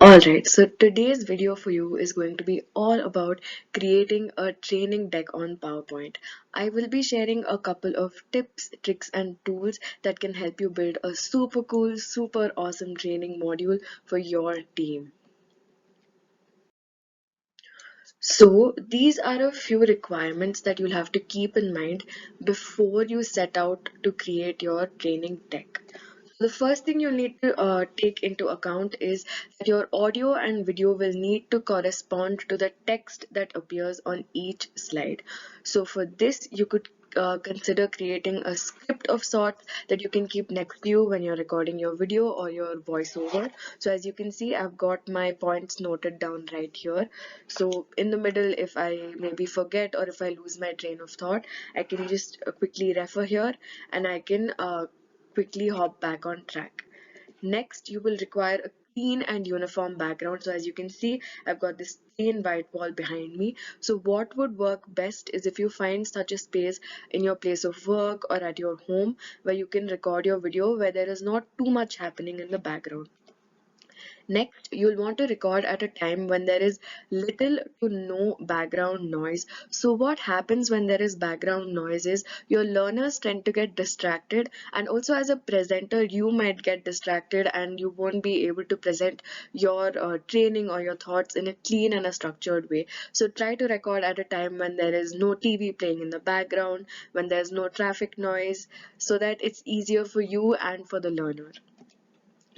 Alright, so today's video for you is going to be all about creating a training deck on PowerPoint. I will be sharing a couple of tips, tricks, and tools that can help you build a super cool, super awesome training module for your team. So these are a few requirements that you'll have to keep in mind before you set out to create your training deck. The first thing you need to take into account is that your audio and video will need to correspond to the text that appears on each slide. So for this, you could consider creating a script of sorts that you can keep next to you when you're recording your video or your voiceover. So as you can see, I've got my points noted down right here. So in the middle, if I maybe forget or if I lose my train of thought, I can just quickly refer here and I can quickly hop back on track. Next, you will require a clean and uniform background. So as you can see, I've got this plain white wall behind me. So what would work best is if you find such a space in your place of work or at your home where you can record your video where there is not too much happening in the background. Next, you'll want to record at a time when there is little to no background noise. So what happens when there is background noise is your learners tend to get distracted, and also as a presenter you might get distracted and you won't be able to present your training or your thoughts in a clean and a structured way. So try to record at a time when there is no TV playing in the background, when there's no traffic noise, so that it's easier for you and for the learner.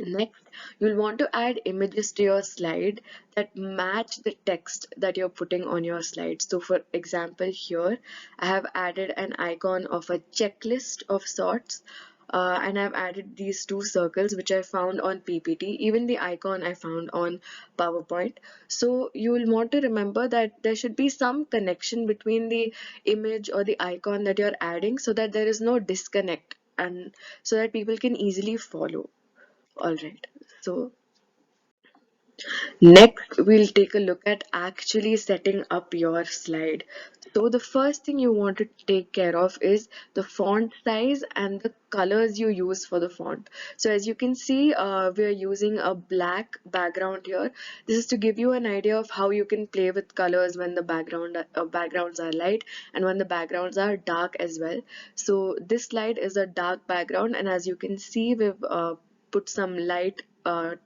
Next, you'll want to add images to your slide that match the text that you're putting on your slide. So for example, here I have added an icon of a checklist of sorts. And I've added these two circles which I found on PPT, even the icon I found on PowerPoint. So you will want to remember that there should be some connection between the image or the icon that you're adding so that there is no disconnect and so that people can easily follow. All right. So next we'll take a look at actually setting up your slide. So the first thing you want to take care of is the font size and the colors you use for the font. So as you can see, we're using a black background here. This is to give you an idea of how you can play with colors when the backgrounds are light and when the backgrounds are dark as well. So this slide is a dark background, and as you can see, we've put some light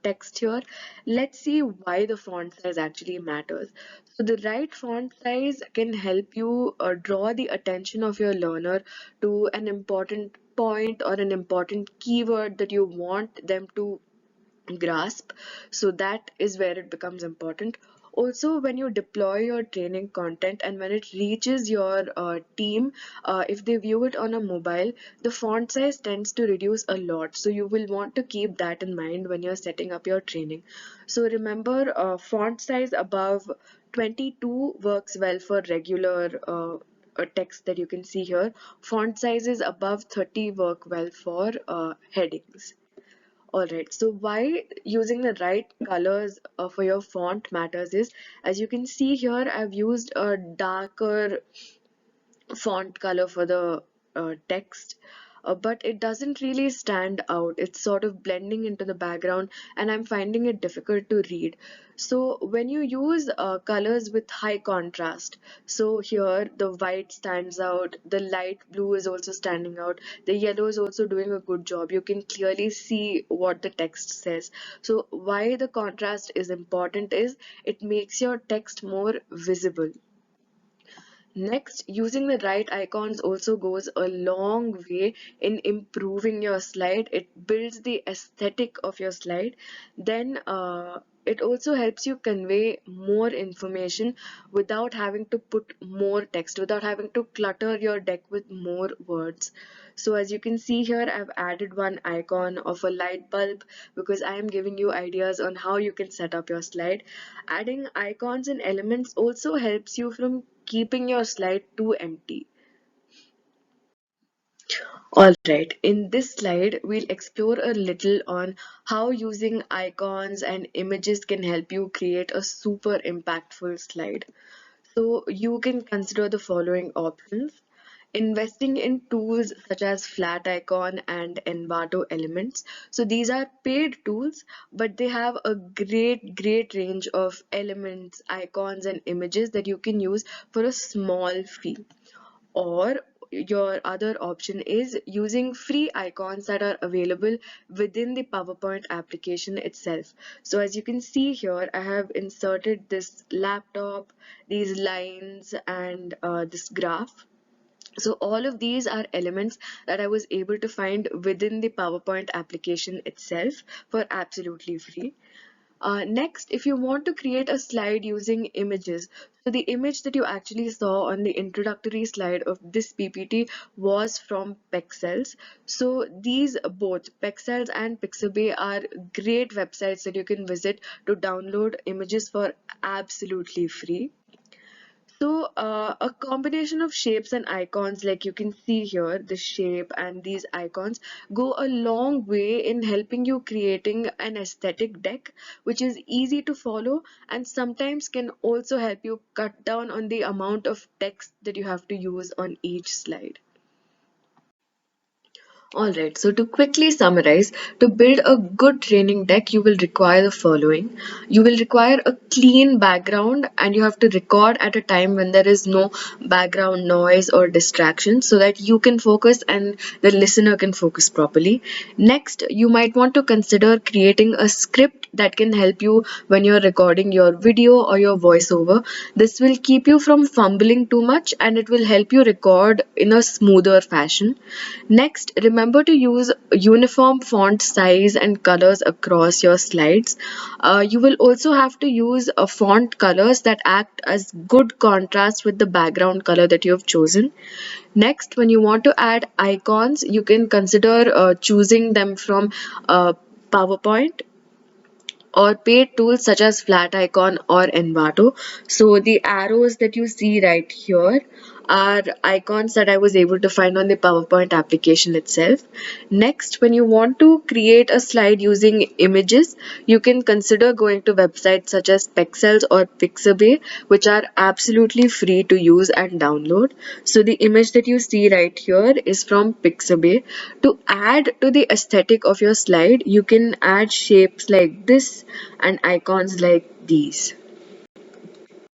text here. Let's see why the font size actually matters. So the right font size can help you draw the attention of your learner to an important point or an important keyword that you want them to grasp. So that is where it becomes important. Also, when you deploy your training content and when it reaches your team, if they view it on a mobile, the font size tends to reduce a lot. So you will want to keep that in mind when you're setting up your training. So remember, font size above 22 works well for regular text that you can see here. Font sizes above 30 work well for headings. Alright, so why using the right colors for your font matters is, as you can see here, I've used a darker font color for the text, but it doesn't really stand out. It's sort of blending into the background, and I'm finding it difficult to read. So when you use colors with high contrast, so here the white stands out, the light blue is also standing out, the yellow is also doing a good job. You can clearly see what the text says. So why the contrast is important is it makes your text more visible. Next, using the right icons also goes a long way in improving your slide. It builds the aesthetic of your slide. Then it also helps you convey more information without having to put more text, without having to clutter your deck with more words. So as you can see here, I've added one icon of a light bulb because I am giving you ideas on how you can set up your slide. Adding icons and elements also helps you from keeping your slide too empty. Alright, in this slide, we'll explore a little on how using icons and images can help you create a super impactful slide. So you can consider the following options. investing in tools such as Flat Icon and Envato Elements. So these are paid tools, but they have a great range of elements, icons, and images that you can use for a small fee. Or your other option is using free icons that are available within the PowerPoint application itself. So as you can see here, I have inserted this laptop, these lines, and this graph. So all of these are elements that I was able to find within the PowerPoint application itself for absolutely free. Next, if you want to create a slide using images, so the image that you actually saw on the introductory slide of this PPT was from Pexels. So these both Pexels and Pixabay are great websites that you can visit to download images for absolutely free. So a combination of shapes and icons, like you can see here, the shape and these icons go a long way in helping you creating an aesthetic deck, which is easy to follow and sometimes can also help you cut down on the amount of text that you have to use on each slide. Alright, so to quickly summarize, to build a good training deck, you will require the following. You will require a clean background and you have to record at a time when there is no background noise or distraction so that you can focus and the listener can focus properly. Next, you might want to consider creating a script that can help you when you're recording your video or your voiceover. This will keep you from fumbling too much and it will help you record in a smoother fashion. Next, remember to use uniform font size and colors across your slides. You will also have to use font colors that act as good contrast with the background color that you have chosen. Next, when you want to add icons, you can consider choosing them from PowerPoint or paid tools such as Flat Icon or Envato. So the arrows that you see right here are icons that I was able to find on the PowerPoint application itself. Next, when you want to create a slide using images, you can consider going to websites such as Pexels or Pixabay, which are absolutely free to use and download. So the image that you see right here is from Pixabay. To add to the aesthetic of your slide, you can add shapes like this and icons like these.